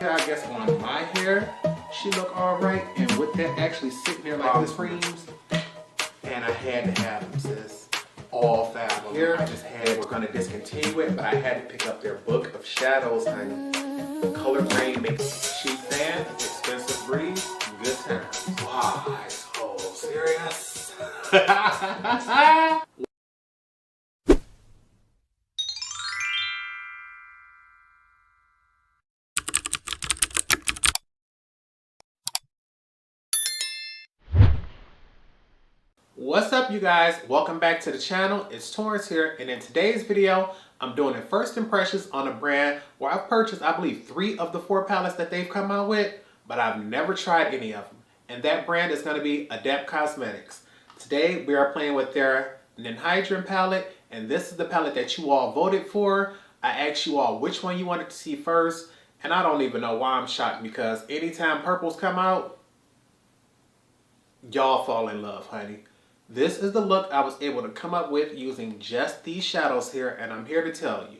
I guess on my hair, she look alright. And with that actually sitting there like this creams, and I had to have them, sis. All 5 of them. Here, I just had, we're gonna discontinue it, but I had to pick up their book of shadows, honey. Color grade makes cheap fan, expensive breeze, good times. Wow, so serious. What's up, you guys? Welcome back to the channel. It's Torrence here, and in today's video, I'm doing a first impressions on a brand where I've purchased, I believe, 3 of the 4 palettes that they've come out with, but I've never tried any of them. And that brand is going to be Adept Cosmetics. Today, we are playing with their Ninhydrin palette, and this is the palette that you all voted for. I asked you all which one you wanted to see first, and I don't even know why I'm shocked, because anytime purples come out, y'all fall in love, honey. This is the look I was able to come up with using just these shadows here, and I'm here to tell you,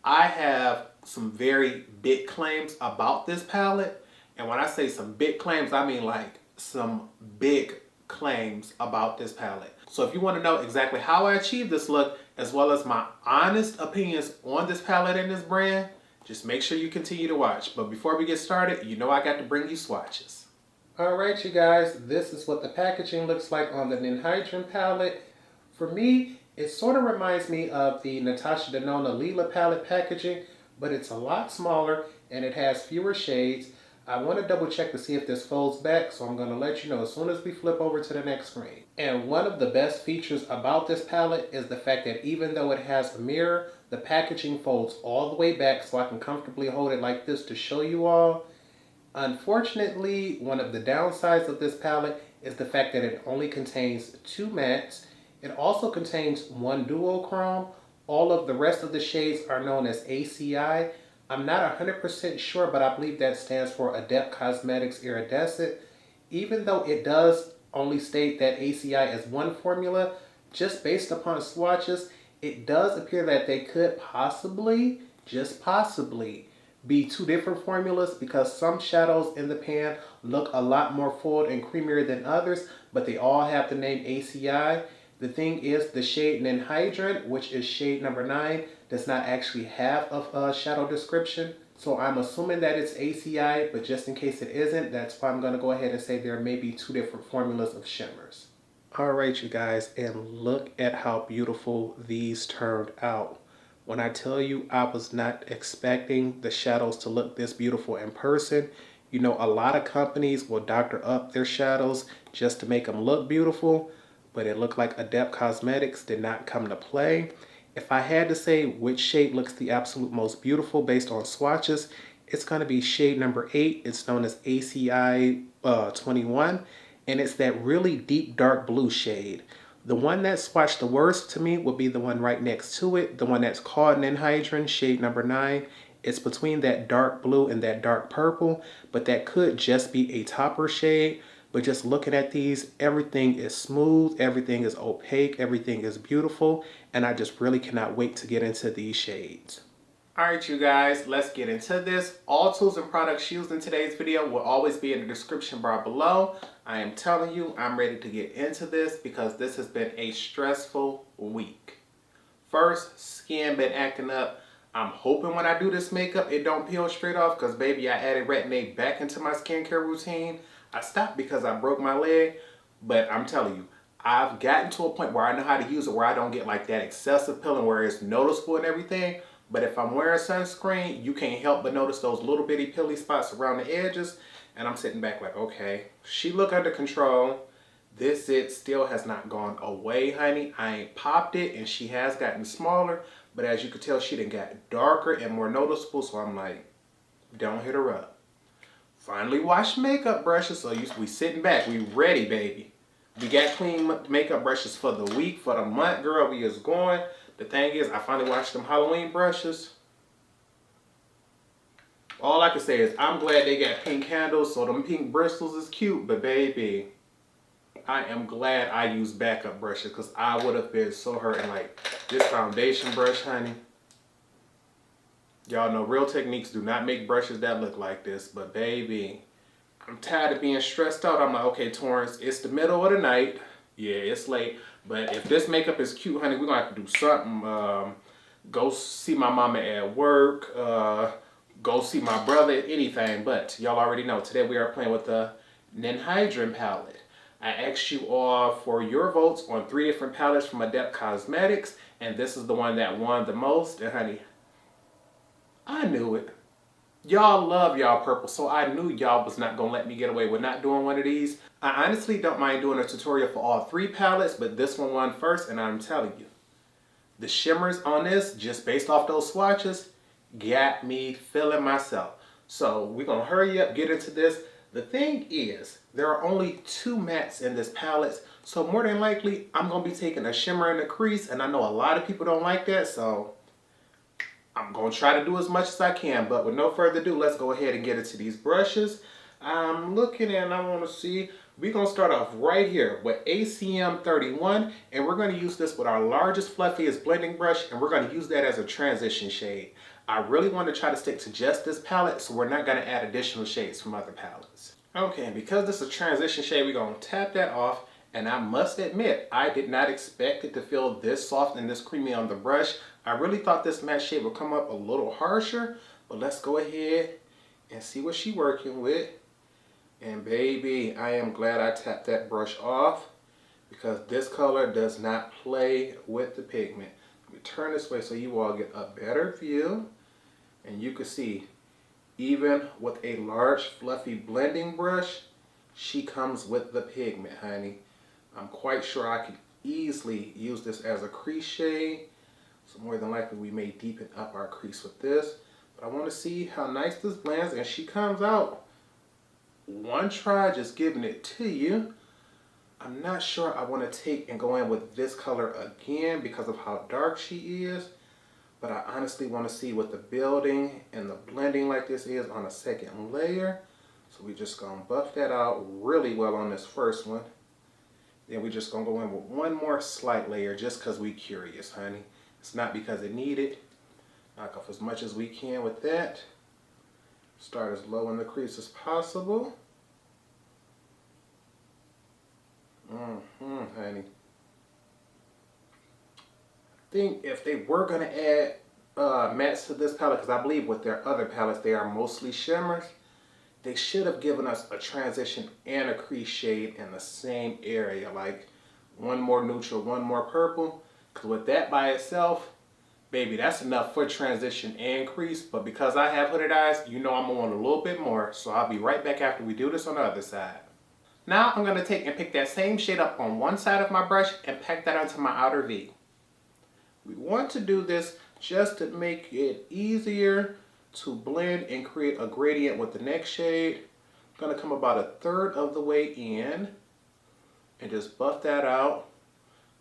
I have some very big claims about this palette. And when I say some big claims, I mean like some big claims about this palette. So if you want to know exactly how I achieved this look, as well as my honest opinions on this palette and this brand, just make sure you continue to watch. But before we get started, you know I got to bring you swatches. Alright, you guys, this is what the packaging looks like on the Ninhydrin palette. For me, it sort of reminds me of the Natasha Denona Lila palette packaging, but it's a lot smaller and it has fewer shades. I want to double check to see if this folds back, so I'm going to let you know as soon as we flip over to the next screen. And one of the best features about this palette is the fact that even though it has a mirror, the packaging folds all the way back so I can comfortably hold it like this to show you all. Unfortunately, one of the downsides of this palette is the fact that it only contains 2 mattes. It also contains 1 duochrome. All of the rest of the shades are known as ACI. I'm not 100% sure, but I believe that stands for Adept Cosmetics Iridescent. Even though it does only state that ACI is 1 formula, just based upon swatches, it does appear that they could possibly, just possibly, be 2 different formulas, because some shadows in the pan look a lot more full and creamier than others, but they all have the name ACI. The thing is, the shade Ninhydrin, which is shade number 9, does not actually have a shadow description. So I'm assuming that it's ACI, but just in case it isn't, that's why I'm going to go ahead and say there may be 2 different formulas of shimmers. Alright, you guys, and look at how beautiful these turned out. When I tell you I was not expecting the shadows to look this beautiful in person. You know, a lot of companies will doctor up their shadows just to make them look beautiful, but it looked like Adept Cosmetics did not come to play. If I had to say which shade looks the absolute most beautiful based on swatches, it's going to be shade number 8. It's known as ACI 21, and it's that really deep dark blue shade. The one that swatched the worst to me would be the one right next to it, the one that's called Ninhydrin, shade number 9. It's between that dark blue and that dark purple, but that could just be a topper shade. But just looking at these, everything is smooth, everything is opaque, everything is beautiful, and I just really cannot wait to get into these shades. Alright, you guys, let's get into this. All tools and products used in today's video will always be in the description bar below. I am telling you, I'm ready to get into this because this has been a stressful week. First, skin been acting up. I'm hoping when I do this makeup, it don't peel straight off, because baby, I added retin-A back into my skincare routine. I stopped because I broke my leg, but I'm telling you, I've gotten to a point where I know how to use it, where I don't get like that excessive peeling where it's noticeable and everything. But if I'm wearing sunscreen, you can't help but notice those little bitty peely spots around the edges. And I'm sitting back like, okay, she look under control. This it still has not gone away, honey. I ain't popped it, and she has gotten smaller. But as you can tell, she done got darker and more noticeable. So I'm like, don't hit her up. Finally washed makeup brushes. So we sitting back. We ready, baby. We got clean makeup brushes for the week, for the month, girl. We is going. The thing is, I finally washed them Halloween brushes. All I can say is I'm glad they got pink handles, so them pink bristles is cute, but baby, I am glad I used backup brushes, because I would have been so hurting. Like this foundation brush, honey, Y'all know real techniques do not make brushes that look like this, but baby, I'm tired of being stressed out. I'm like, okay, Torrence, it's the middle of the night. Yeah, it's late. But if this makeup is cute, honey, we're going to have to do something. Go see my mama at work. Go see my brother, anything. But y'all already know, today we are playing with the Ninhydrin palette. I asked you all for your votes on 3 different palettes from Adept Cosmetics. And this is the one that won the most. And honey, I knew it. Y'all love y'all purple, so I knew y'all was not going to let me get away with not doing one of these. I honestly don't mind doing a tutorial for all 3 palettes, but this one won first, and I'm telling you, the shimmers on this, just based off those swatches, got me feeling myself. So we're going to hurry up, get into this. The thing is, there are only 2 mattes in this palette, so more than likely, I'm going to be taking a shimmer in the crease, and I know a lot of people don't like that, so I'm going to try to do as much as I can, but with no further ado, let's go ahead and get into these brushes. I'm looking and I want to see, we're going to start off right here with ACM 31, and we're going to use this with our largest, fluffiest blending brush, and we're going to use that as a transition shade. I really want to try to stick to just this palette, so we're not going to add additional shades from other palettes. Okay, and because this is a transition shade, we're going to tap that off, and I must admit, I did not expect it to feel this soft and this creamy on the brush. I really thought this matte shade would come up a little harsher, but let's go ahead and see what she's working with. And baby, I am glad I tapped that brush off because this color does not play with the pigment. Let me turn this way so you all get a better view. And you can see, even with a large fluffy blending brush, she comes with the pigment, honey. I'm quite sure I could easily use this as a crease shade. So more than likely we may deepen up our crease with this. But I want to see how nice this blends, and she comes out one try, just giving it to you. I'm not sure I want to take and go in with this color again because of how dark she is. But I honestly want to see what the building and the blending like this is on a second layer. So we're just going to buff that out really well on this first one. Then we're just going to go in with one more slight layer just because we're curious, honey. It's not because it needed. Knock off as much as we can with that. Start as low in the crease as possible. Honey. I think if they were going to add mattes to this palette, because I believe with their other palettes they are mostly shimmers, they should have given us a transition and a crease shade in the same area. Like one more neutral, one more purple. Because with that by itself, baby, that's enough for transition and crease. But because I have hooded eyes, you know I'm going to want a little bit more. So I'll be right back after we do this on the other side. Now I'm going to take and pick that same shade up on one side of my brush and pack that onto my outer V. We want to do this just to make it easier to blend and create a gradient with the next shade. I'm going to come about 1/3 of the way in and just buff that out.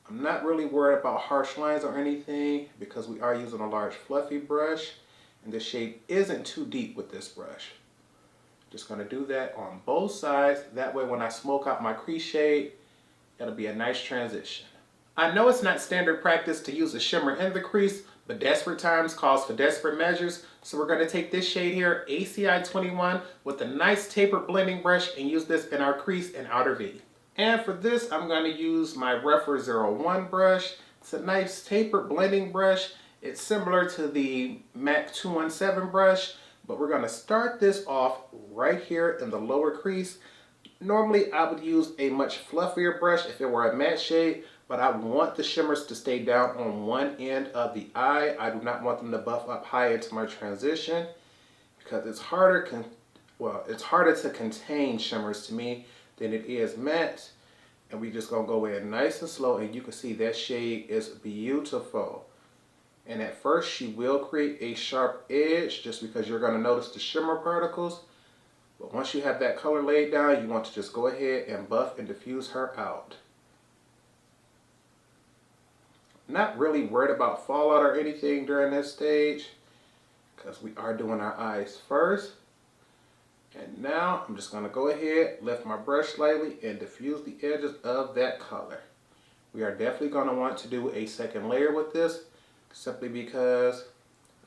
I'm not really worried about harsh lines or anything because we are using a large fluffy brush and the shade isn't too deep with this brush. Just going to do that on both sides. That way when I smoke out my crease shade, it'll be a nice transition. I know it's not standard practice to use a shimmer in the crease, but desperate times calls for desperate measures. So we're going to take this shade here, ACI 21, with a nice tapered blending brush and use this in our crease and outer V. And for this, I'm going to use my Redford 01 brush. It's a nice tapered blending brush. It's similar to the MAC 217 brush, but we're going to start this off right here in the lower crease. Normally, I would use a much fluffier brush if it were a matte shade, but I want the shimmers to stay down on one end of the eye. I do not want them to buff up high into my transition because it's harder to contain shimmers to me than it is matte. And we just gonna go in nice and slow, and you can see that shade is beautiful. And at first she will create a sharp edge just because you're gonna notice the shimmer particles. But once you have that color laid down, you want to just go ahead and buff and diffuse her out. Not really worried about fallout or anything during this stage because we are doing our eyes first. And now I'm just going to go ahead, lift my brush slightly and diffuse the edges of that color. We are definitely going to want to do a second layer with this simply because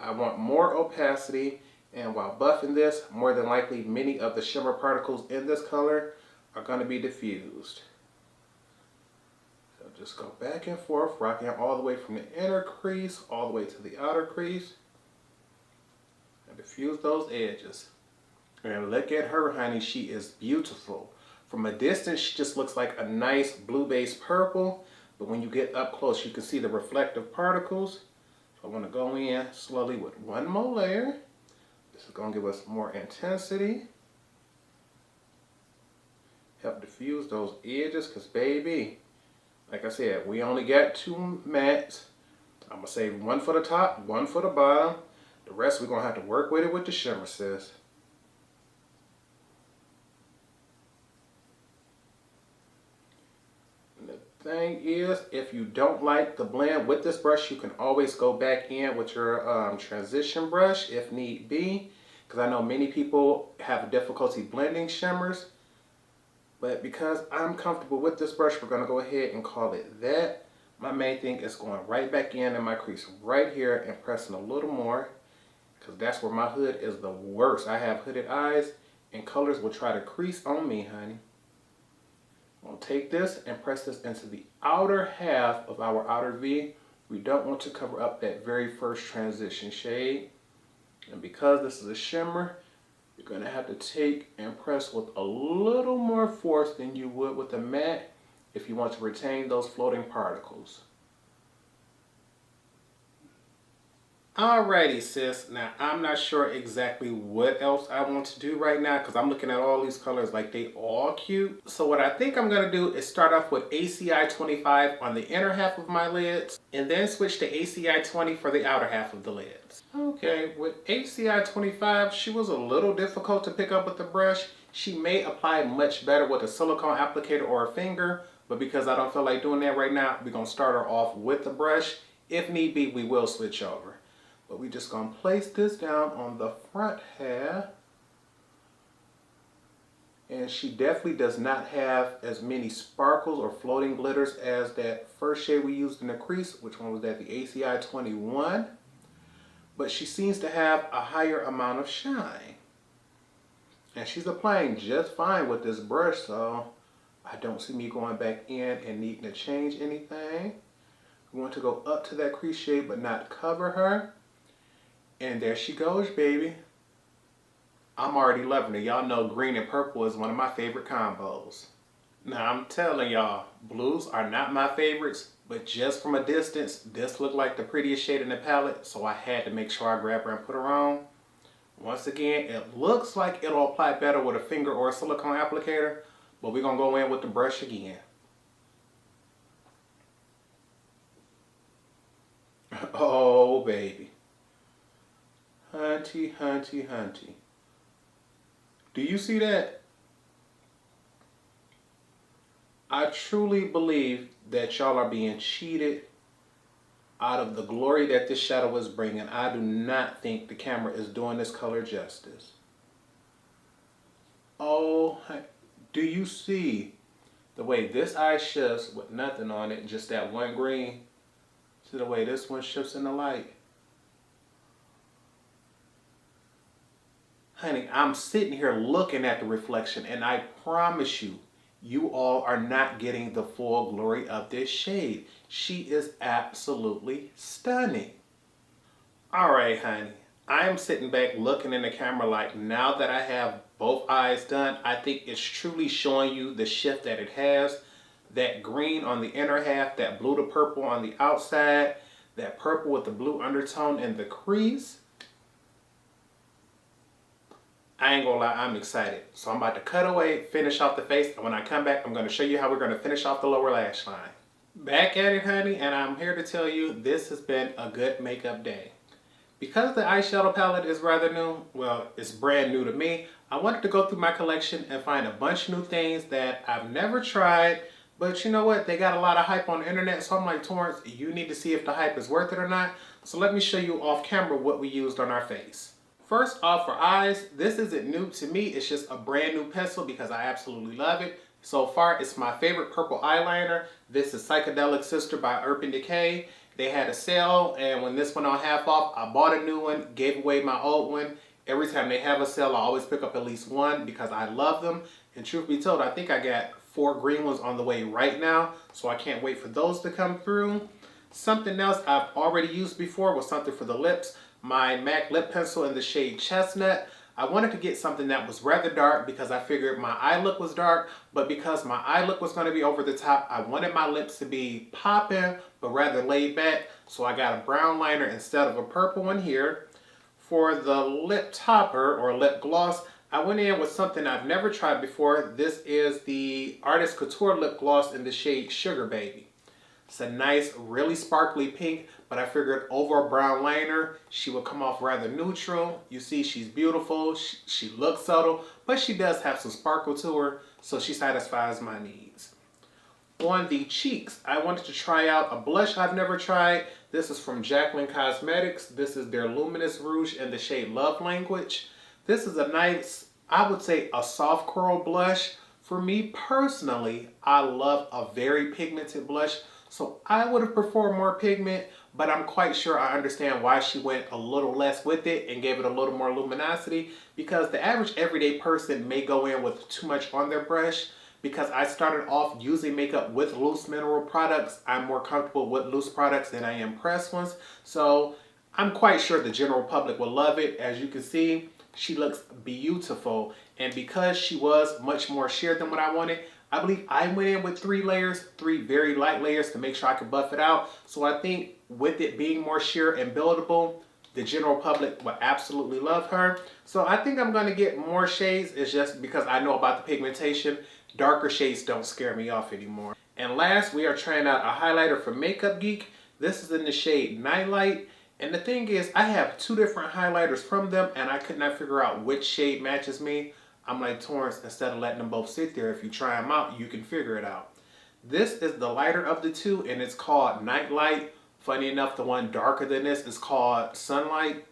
I want more opacity, and while buffing this, more than likely many of the shimmer particles in this color are going to be diffused. So just go back and forth, rocking all the way from the inner crease all the way to the outer crease, and diffuse those edges. And look at her, honey, she is beautiful. From a distance, she just looks like a nice blue-based purple, but when you get up close, you can see the reflective particles. So I want to go in slowly with one more layer. This is going to give us more intensity. Help diffuse those edges, because baby, like I said, we only got 2 mattes. I'm going to save one for the top, one for the bottom. The rest we're going to have to work with it with the shimmer, sis. Thing is, if you don't like the blend with this brush, you can always go back in with your transition brush if need be, because I know many people have difficulty blending shimmers, but because I'm comfortable with this brush, we're going to go ahead and call it that. My main thing is going right back in my crease right here and pressing a little more, because that's where my hood is the worst. I have hooded eyes and colors will try to crease on me, honey. We'll take this and press this into the outer half of our outer V. We don't want to cover up that very first transition shade. And because this is a shimmer, you're going to have to take and press with a little more force than you would with a matte if you want to retain those floating particles. Alrighty, sis. Now, I'm not sure exactly what else I want to do right now because I'm looking at all these colors like they all cute. So what I think I'm going to do is start off with ACI 25 on the inner half of my lids and then switch to ACI 20 for the outer half of the lids. Okay, with ACI 25, she was a little difficult to pick up with the brush. She may apply much better with a silicone applicator or a finger, but because I don't feel like doing that right now, we're going to start her off with the brush. If need be, we will switch over. But we're just going to place this down on the front half. And she definitely does not have as many sparkles or floating glitters as that first shade we used in the crease. Which one was that? The ACI 21. But she seems to have a higher amount of shine. And she's applying just fine with this brush, so I don't see me going back in and needing to change anything. We want to go up to that crease shade but not cover her. And there she goes, baby. I'm already loving it. Y'all know green and purple is one of my favorite combos. Now I'm telling y'all, blues are not my favorites, but just from a distance, this looked like the prettiest shade in the palette, so I had to make sure I grab her and put her on. Once again, it looks like it'll apply better with a finger or a silicone applicator, but we're gonna go in with the brush again. Oh, baby. Hunty, hunty, hunty. Do you see that? I truly believe that y'all are being cheated out of the glory that this shadow is bringing. I do not think the camera is doing this color justice. Oh, do you see the way this eye shifts with nothing on it, just that one green, to the way this one shifts in the light? Honey, I'm sitting here looking at the reflection and I promise you, you all are not getting the full glory of this shade. She is absolutely stunning. All right, honey, I am sitting back looking in the camera like now that I have both eyes done, I think it's truly showing you the shift that it has. That green on the inner half, that blue to purple on the outside, that purple with the blue undertone in the crease. I ain't gonna lie, I'm excited. So I'm about to cut away, finish off the face, and when I come back, I'm gonna show you how we're gonna finish off the lower lash line. Back at it, honey, and I'm here to tell you this has been a good makeup day. Because the eyeshadow palette is rather new, well, it's brand new to me, I wanted to go through my collection and find a bunch of new things that I've never tried, but you know what, they got a lot of hype on the internet, so I'm like, Torrence, you need to see if the hype is worth it or not, so let me show you off camera what we used on our face. First off, for eyes, this isn't new to me. It's just a brand new pencil because I absolutely love it. So far, it's my favorite purple eyeliner. This is Psychedelic Sister by Urban Decay. They had a sale, and when this went on half off, I bought a new one, gave away my old one. Every time they have a sale, I always pick up at least one because I love them. And truth be told, I think I got 4 green ones on the way right now, so I can't wait for those to come through. Something else I've already used before was something for the lips. My MAC lip pencil in the shade Chestnut. I wanted to get something that was rather dark because I figured my eye look was dark, but because my eye look was going to be over the top, I wanted my lips to be popping, but rather laid back. So I got a brown liner instead of a purple one here. For the lip topper or lip gloss, I went in with something I've never tried before. This is the Artist Couture lip gloss in the shade Sugar Baby. It's a nice, really sparkly pink, but I figured over a brown liner, she would come off rather neutral. You see, she's beautiful, she looks subtle, but she does have some sparkle to her, so she satisfies my needs. On the cheeks, I wanted to try out a blush I've never tried. This is from Adept Cosmetics. This is their Luminous Rouge in the shade Love Language. This is a nice, I would say a soft coral blush. For me personally, I love a very pigmented blush, so I would have preferred more pigment, but I'm quite sure I understand why she went a little less with it and gave it a little more luminosity, because the average everyday person may go in with too much on their brush. Because I started off using makeup with loose mineral products, I'm more comfortable with loose products than I am pressed ones. So I'm quite sure the general public will love it. As you can see, she looks beautiful. And because she was much more sheer than what I wanted, I believe I went in with 3 layers, 3 very light layers to make sure I could buff it out. So I think with it being more sheer and buildable, the general public will absolutely love her. So I think I'm going to get more shades. It's just because I know about the pigmentation. Darker shades don't scare me off anymore. And last, we are trying out a highlighter from Makeup Geek. This is in the shade Nightlight. And the thing is, I have 2 different highlighters from them, and I could not figure out which shade matches me. I'm like Torrence, instead of letting them both sit there, if you try them out, you can figure it out. This is the lighter of the 2, and it's called Nightlight. Funny enough, the one darker than this is called Sunlight.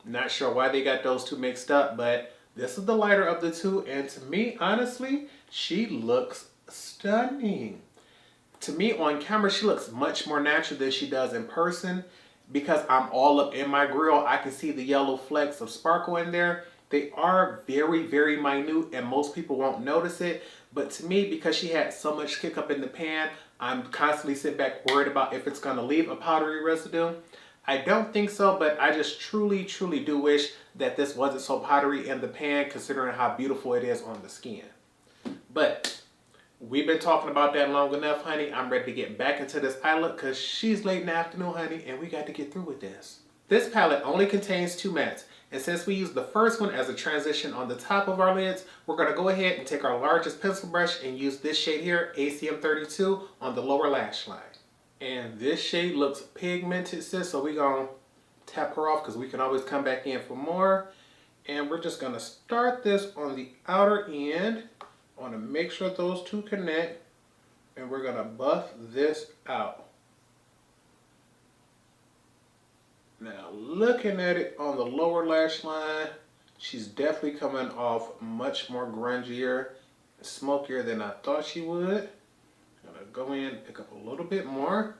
Not sure why they got those 2 mixed up, but this is the lighter of the 2, and to me, honestly, she looks stunning. To me, on camera, she looks much more natural than she does in person. Because I'm all up in my grill, I can see the yellow flecks of sparkle in there. They are very, very minute, and most people won't notice it. But to me, because she had so much kick up in the pan, I'm constantly sitting back worried about if it's going to leave a powdery residue. I don't think so, but I just truly, truly do wish that this wasn't so powdery in the pan, considering how beautiful it is on the skin. But we've been talking about that long enough, honey. I'm ready to get back into this eye look because she's late in the afternoon, honey, and we got to get through with this. This palette only contains 2 mattes, and since we used the first one as a transition on the top of our lids, we're going to go ahead and take our largest pencil brush and use this shade here, ACM 32, on the lower lash line. And this shade looks pigmented, sis, so we're going to tap her off because we can always come back in for more. And we're just going to start this on the outer end. I want to make sure those 2 connect, and we're going to buff this out. Now, looking at it on the lower lash line, she's definitely coming off much more grungier, smokier than I thought she would. I'm going to go in and pick up a little bit more.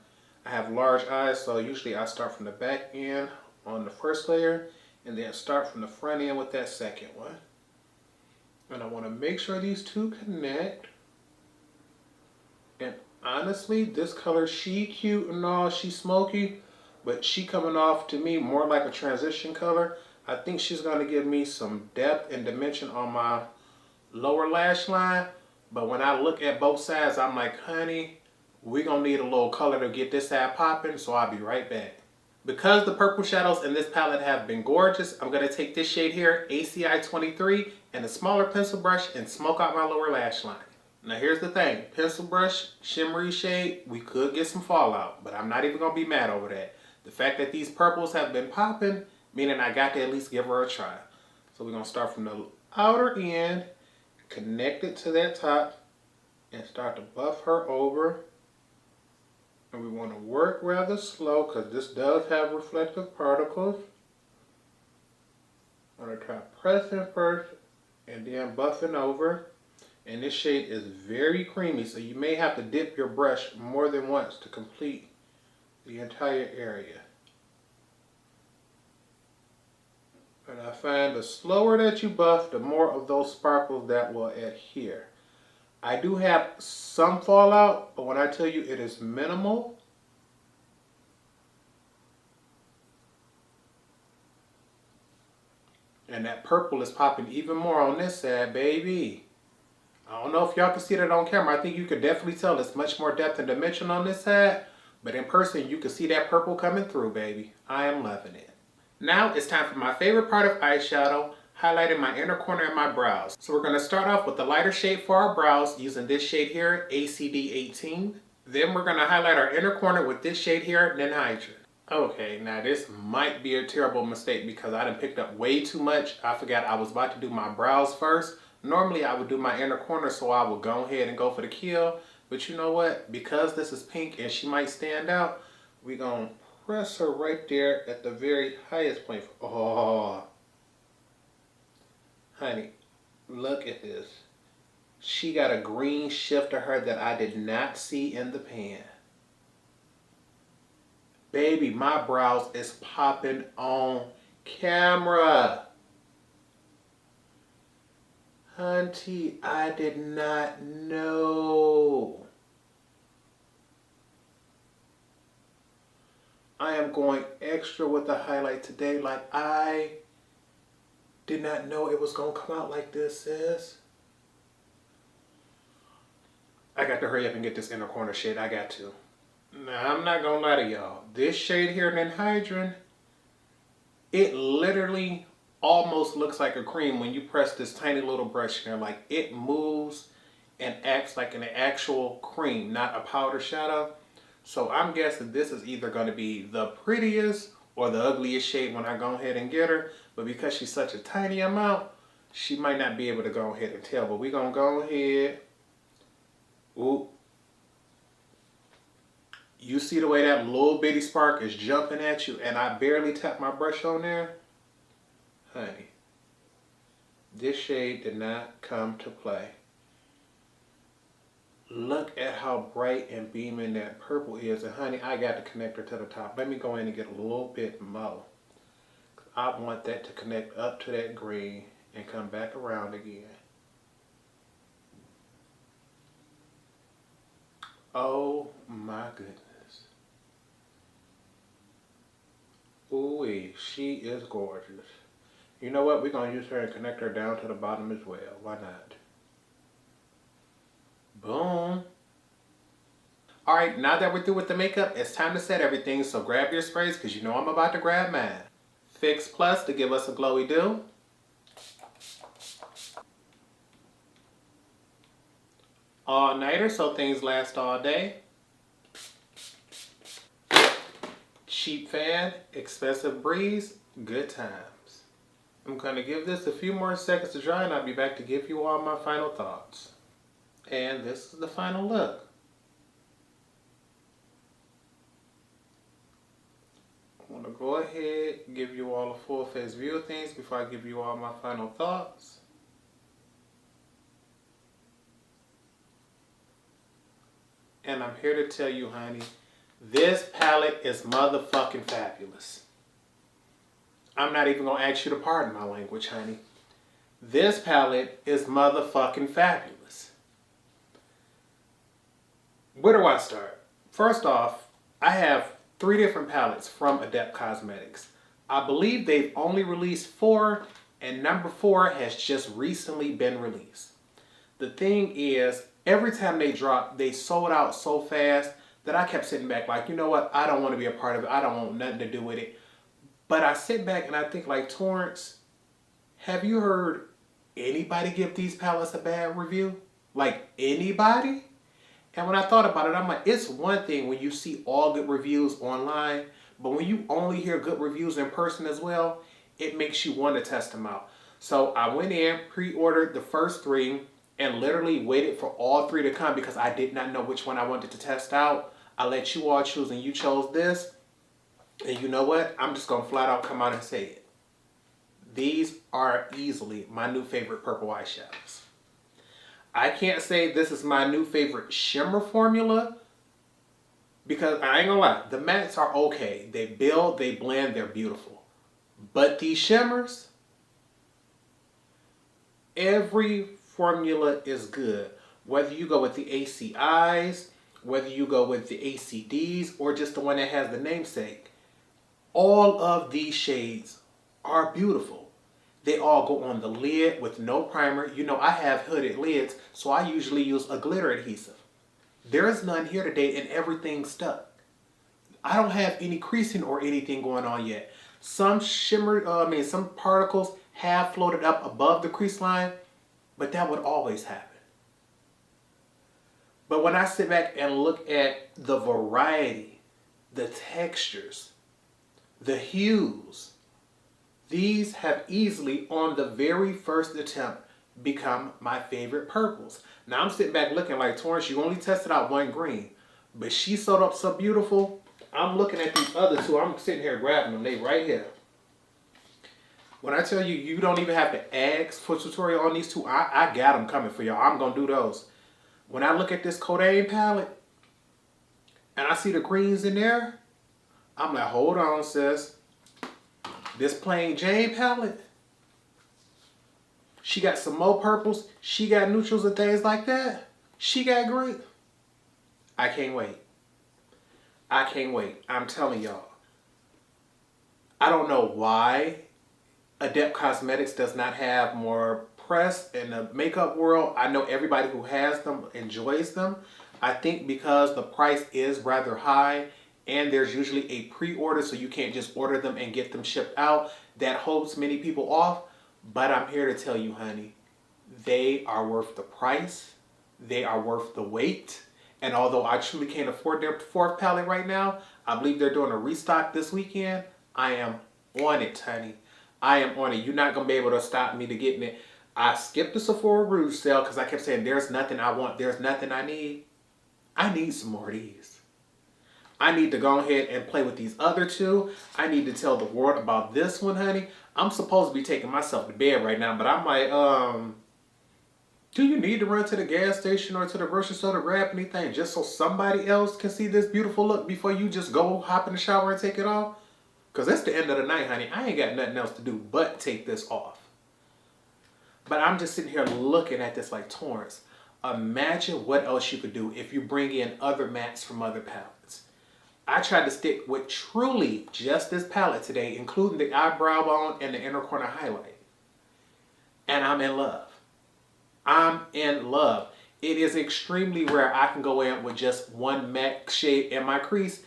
I have large eyes, so usually I start from the back end on the first layer, and then start from the front end with that second one. And I want to make sure these 2 connect. And honestly, this color, she cute and all, she smoky, but she coming off to me more like a transition color. I think she's going to give me some depth and dimension on my lower lash line. But when I look at both sides, I'm like, honey, we're going to need a little color to get this side popping, so I'll be right back. Because the purple shadows in this palette have been gorgeous, I'm going to take this shade here, ACI 23, and a smaller pencil brush and smoke out my lower lash line. Now here's the thing, pencil brush, shimmery shade, we could get some fallout, but I'm not even going to be mad over that. The fact that these purples have been popping, meaning I got to at least give her a try. So we're going to start from the outer end, connect it to that top, and start to buff her over. And we want to work rather slow because this does have reflective particles. I'm going to try pressing first and then buffing over. And this shade is very creamy, so you may have to dip your brush more than once to complete the entire area. And I find the slower that you buff, the more of those sparkles that will adhere. I do have some fallout, but when I tell you it is minimal, and that purple is popping even more on this side, baby. I don't know if y'all can see that on camera. I think you could definitely tell it's much more depth and dimension on this side, but in person you can see that purple coming through, baby. I am loving it. Now it's time for my favorite part of eyeshadow, highlighting my inner corner and my brows. So we're going to start off with the lighter shade for our brows using this shade here, ACD 18. Then we're going to highlight our inner corner with this shade here, Ninhydrin. Okay, now this might be a terrible mistake because I done picked up way too much. I forgot I was about to do my brows first. Normally I would do my inner corner, so I would go ahead and go for the kill. But you know what? Because this is pink and she might stand out, we're going to press her right there at the very highest point. Oh, honey, look at this. She got a green shift to her that I did not see in the pan. Baby, my brows is popping on camera. Hunty, I did not know. I am going extra with the highlight today. Like, I did not know it was going to come out like this, sis. I got to hurry up and get this inner corner shade. I got to. Now, I'm not going to lie to y'all. This shade here, Ninhydrin, it literally almost looks like a cream when you press this tiny little brush in there. Like, it moves and acts like an actual cream, not a powder shadow. So I'm guessing this is either going to be the prettiest or the ugliest shade when I go ahead and get her. But because she's such a tiny amount, she might not be able to go ahead and tell. But we're going to go ahead. Ooh. You see the way that little bitty spark is jumping at you and I barely tap my brush on there? Honey, this shade did not come to play. Look at how bright and beaming that purple is. And honey, I got the connector to the top. Let me go in and get a little bit more. I want that to connect up to that green and come back around again. Oh my goodness. Ooh, she is gorgeous. You know what? We're going to use her and connect her down to the bottom as well. Why not? Boom. Alright, now that we're through with the makeup, it's time to set everything. So grab your sprays because you know I'm about to grab mine. Fix Plus to give us a glowy do. All nighter so things last all day. Cheap Fan, Expensive Breeze, Good Times. I'm going to give this a few more seconds to dry and I'll be back to give you all my final thoughts. And this is the final look. I want to go ahead and give you all a full face view of things before I give you all my final thoughts. And I'm here to tell you, honey, this palette is motherfucking fabulous. I'm not even going to ask you to pardon my language, honey. This palette is motherfucking fabulous. Where do I start? First off, I have 3 different palettes from Adept Cosmetics. I believe they've only released 4, and number 4 has just recently been released. The thing is, every time they drop, they sold out so fast that I kept sitting back like, you know what, I don't want to be a part of it. I don't want nothing to do with it. But I sit back and I think like, Torrence, have you heard anybody give these palettes a bad review? Like, anybody? And when I thought about it, I'm like, it's one thing when you see all good reviews online, but when you only hear good reviews in person as well, it makes you want to test them out. So I went in, pre-ordered the first 3, and literally waited for all 3 to come because I did not know which one I wanted to test out. I let you all choose and you chose this. And you know what? I'm just going to flat out come out and say it. These are easily my new favorite purple eyeshadows. I can't say this is my new favorite shimmer formula, Because I ain't gonna lie, the mattes are okay. They build, they blend, they're beautiful. But these shimmers, every formula is good. Whether you go with the ACIs, whether you go with the ACDs, or just the one that has the namesake, all of these shades are beautiful. They all go on the lid with no primer. You know, I have hooded lids, so I usually use a glitter adhesive. There is none here today and everything's stuck. I don't have any creasing or anything going on yet. Some some particles have floated up above the crease line, but that would always happen. But when I sit back and look at the variety, the textures, the hues, these have easily, on the very first attempt, become my favorite purples. Now I'm sitting back looking like, Torrence, you only tested out one green, but she sewed up so beautiful. I'm looking at these other two. I'm sitting here grabbing them. They right here. When I tell you, you don't even have to ask for a tutorial on these two, I got them coming for y'all. I'm going to do those. When I look at this Codain palette, and I see the greens in there, I'm like, hold on, sis. This plain Jane palette, she got some more purples. She got neutrals and things like that. She got green. I can't wait. I can't wait. I'm telling y'all. I don't know why Adept Cosmetics does not have more press in the makeup world. I know everybody who has them enjoys them. I think because the price is rather high and there's usually a pre-order, so you can't just order them and get them shipped out. That holds many people off. But I'm here to tell you, honey, they are worth the price. They are worth the wait. And although I truly can't afford their fourth palette right now, I believe they're doing a restock this weekend. I am on it, honey. I am on it. You're not going to be able to stop me to getting it. I skipped the Sephora Rouge sale because I kept saying there's nothing I want. There's nothing I need. I need some more of these. I need to go ahead and play with these other two. I need to tell the world about this one, honey. I'm supposed to be taking myself to bed right now, but I'm like, do you need to run to the gas station or to the grocery store to grab anything just so somebody else can see this beautiful look before you just go hop in the shower and take it off? Because it's the end of the night, honey. I ain't got nothing else to do but take this off. But I'm just sitting here looking at this like, Torrence, imagine what else you could do if you bring in other mattes from other palettes. I tried to stick with truly just this palette today, including the eyebrow bone and the inner corner highlight. And I'm in love. I'm in love. It is extremely rare I can go in with just one matte shade in my crease.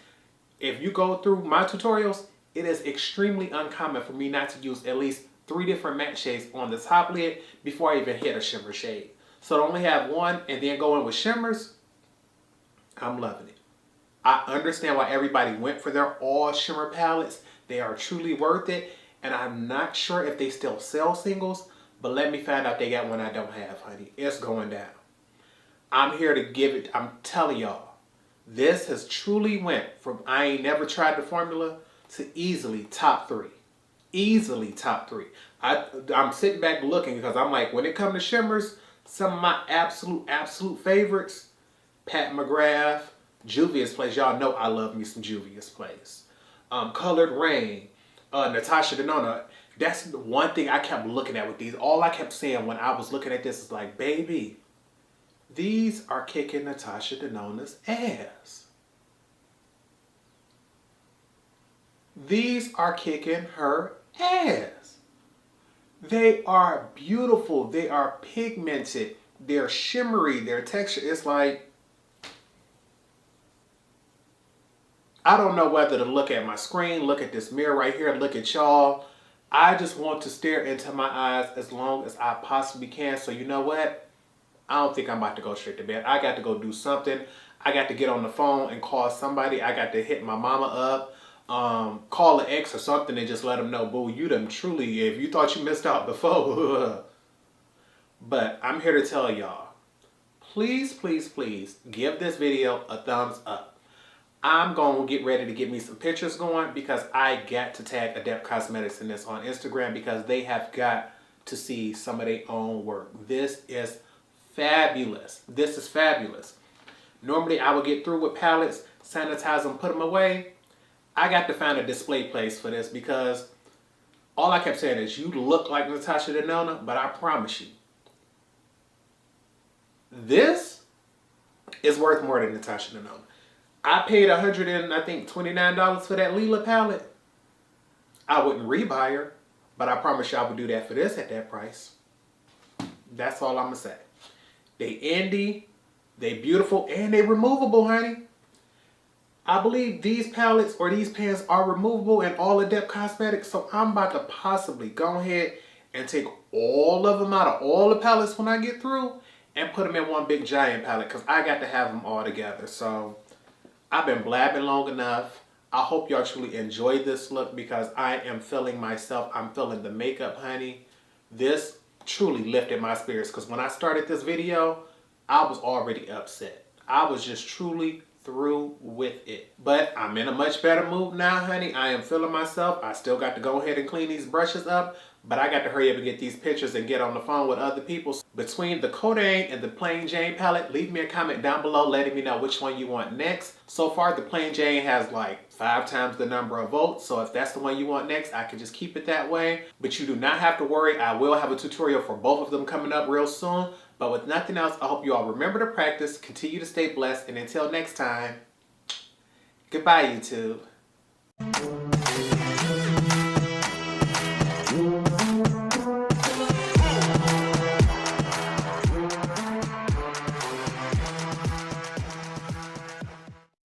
If you go through my tutorials, it is extremely uncommon for me not to use at least 3 different matte shades on the top lid before I even hit a shimmer shade. So to only have one and then go in with shimmers, I'm loving it. I understand why everybody went for their all shimmer palettes. They are truly worth it. And I'm not sure if they still sell singles, but let me find out they got one I don't have, honey. It's going down. I'm here to give it, I'm telling y'all, this has truly went from I ain't never tried the formula to easily top 3. Easily top 3. I'm sitting back looking because I'm like, when it comes to shimmers, some of my absolute favorites, Pat McGrath, Juvia's Place. Y'all know I love me some Juvia's Place. Colored Rain, Natasha Denona. That's the one thing I kept looking at with these. All I kept saying when I was looking at this is like, baby, these are kicking Natasha Denona's ass. These are kicking her ass. They are beautiful. They are pigmented. They're shimmery. Their texture is like, I don't know whether to look at my screen, look at this mirror right here, look at y'all. I just want to stare into my eyes as long as I possibly can. So you know what? I don't think I'm about to go straight to bed. I got to go do something. I got to get on the phone and call somebody. I got to hit my mama up, call an ex or something and just let them know, boo, you done truly, if you thought you missed out before. But I'm here to tell y'all, please, please, please give this video a thumbs up. I'm going to get ready to get me some pictures going because I got to tag Adept Cosmetics in this on Instagram because they have got to see some of their own work. This is fabulous. This is fabulous. Normally I would get through with palettes, sanitize them, put them away. I got to find a display place for this because all I kept saying is, you look like Natasha Denona, but I promise you, this is worth more than Natasha Denona. I paid $129 for that Lila palette. I wouldn't rebuy her, but I promise you I would do that for this at that price. That's all I'm gonna say. They indie, they beautiful, and they removable, honey. I believe these palettes or these pans are removable in all Adept Cosmetics, so I'm about to possibly go ahead and take all of them out of all the palettes when I get through and put them in one big giant palette because I got to have them all together. So I've been blabbing long enough. I hope y'all truly enjoyed this look because I am feeling myself. I'm feeling the makeup, honey. This truly lifted my spirits because when I started this video, I was already upset. I was just truly through with it. But I'm in a much better mood now, honey. I am feeling myself. I still got to go ahead and clean these brushes up, but I got to hurry up and get these pictures and get on the phone with other people. Between the Codain and the Plain Jane palette, leave me a comment down below letting me know which one you want next. So far, the Plain Jane has like 5 times the number of votes, so if that's the one you want next, I can just keep it that way. But you do not have to worry. I will have a tutorial for both of them coming up real soon. But with nothing else, I hope you all remember to practice, continue to stay blessed, and until next time, goodbye, YouTube.